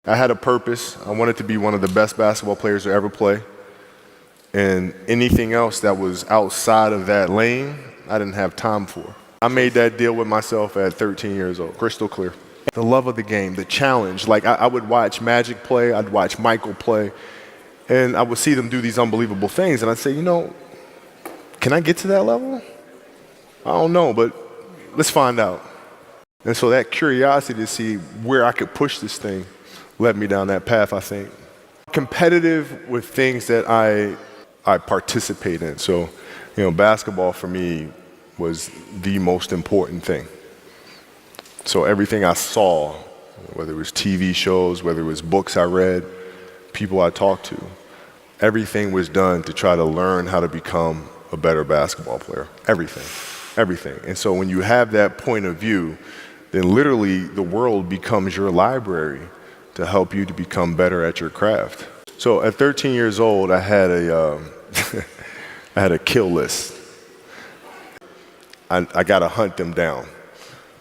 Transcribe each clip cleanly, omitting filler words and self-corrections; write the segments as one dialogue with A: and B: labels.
A: I had a purpose. I wanted to be one of the best basketball players to ever play. And anything else that was outside of that lane, I didn't have time for. I made that deal with myself at 13 years old, crystal clear. The love of the game, the challenge. Like I would watch Magic play, I'd watch Michael play, and I would see them do these unbelievable things. And I'd say, you know, can I get to that level? I don't know, but let's find out. And so that curiosity to see where I could push this thing led me down that path, I think. Competitive with things that I participate in. So, you know, basketball for me was the most important thing. So everything I saw, whether it was TV shows, whether it was books I read, people I talked to, everything was done to try to learn how to become a better basketball player. Everything. And so when you have that point of view, then literally the world becomes your library to help you to become better at your craft. So at 13 years old, I had a I had a kill list. I got to hunt them down,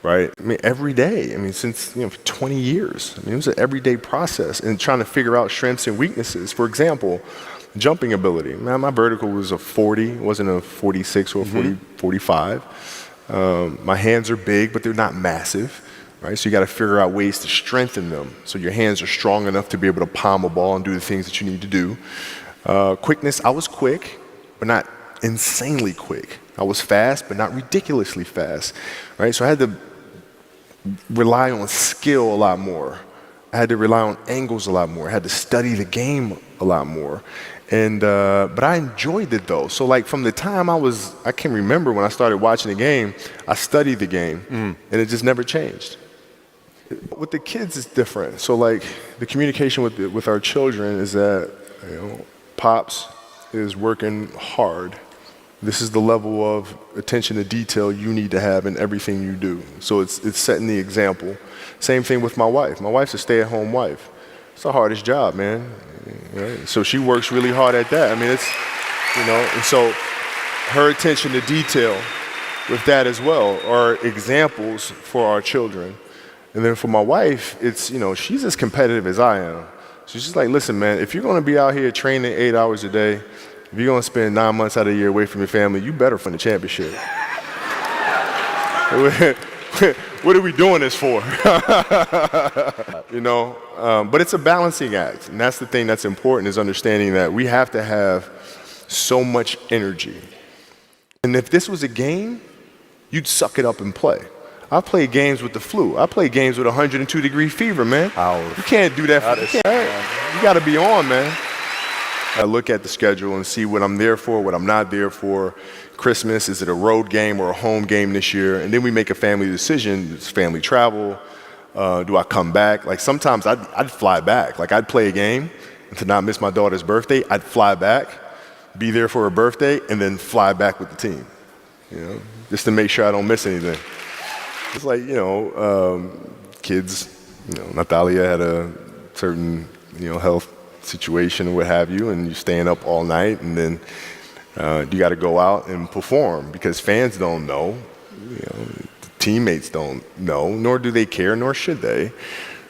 A: right? I mean, every day. I mean, since 20 years. I mean, it was an everyday process and trying to figure out strengths and weaknesses. For example, jumping ability. Man, my vertical was a 40, it wasn't a 46 or a 45. My hands are big, but they're not massive. Right? So you got to figure out ways to strengthen them so your hands are strong enough to be able to palm a ball and do the things that you need to do. Quickness, I was quick, but not insanely quick. I was fast, but not ridiculously fast. Right? So I had to rely on skill a lot more. I had to rely on angles a lot more. I had to study the game a lot more. And but I enjoyed it though. So like from the time I can remember when I started watching the game, I studied the game and it just never changed. With the kids, it's different. So like the communication with our children is that, Pops is working hard. This is the level of attention to detail you need to have in everything you do. So it's setting the example. Same thing with my wife. My wife's a stay-at-home wife. It's the hardest job, man. Right? So she works really hard at that. I mean, it's, and so her attention to detail with that as well are examples for our children. And then for my wife, it's, she's as competitive as I am. So she's like, listen, man, if you're going to be out here training 8 hours a day, if you're going to spend 9 months out of the year away from your family, you better win the championship. What are we doing this for? But it's a balancing act. And that's the thing that's important, is understanding that we have to have so much energy. And if this was a game, you'd suck it up and play. I played games with the flu. I played games with 102-degree fever, man. You can't do that. You got to be on, man. I look at the schedule and see what I'm there for, what I'm not there for. Christmas, is it a road game or a home game this year? And then we make a family decision. It's family travel. Do I come back? Like sometimes I'd fly back. Like I'd play a game, and to not miss my daughter's birthday, I'd fly back, be there for her birthday, and then fly back with the team. Just to make sure I don't miss anything. It's like, kids, Natalia had a certain, health situation or what have you, and you're staying up all night, and then you got to go out and perform because fans don't know, teammates don't know, nor do they care, nor should they,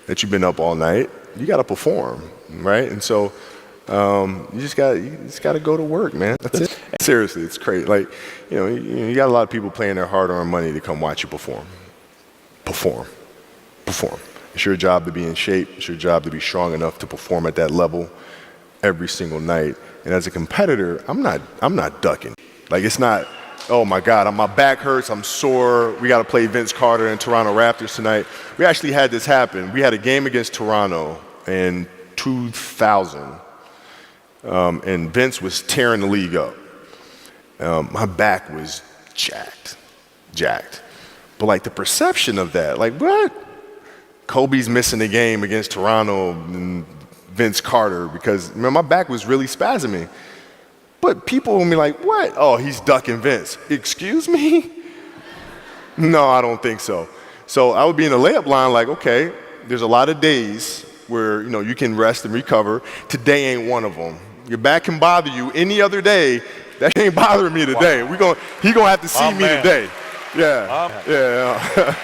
A: that you've been up all night. You got to perform, right? And so you just got to go to work, man. That's it. Seriously, it's crazy. Like, you got a lot of people paying their hard-earned money to come watch you perform. Perform. It's your job to be in shape. It's your job to be strong enough to perform at that level every single night. And as a competitor, I'm not ducking. Like, it's not, oh my God, my back hurts, I'm sore, we got to play Vince Carter and Toronto Raptors tonight. We actually had this happen. We had a game against Toronto in 2000, and Vince was tearing the league up. My back was jacked. But like the perception of that, like what? Kobe's missing the game against Toronto and Vince Carter because my back was really spasming. But people will be like, what? Oh, he's ducking Vince. Excuse me? No, I don't think so. So I would be in the layup line like, okay, there's a lot of days where, you can rest and recover. Today ain't one of them. Your back can bother you any other day. That ain't bothering me today. He gonna have to see me today. Yeah.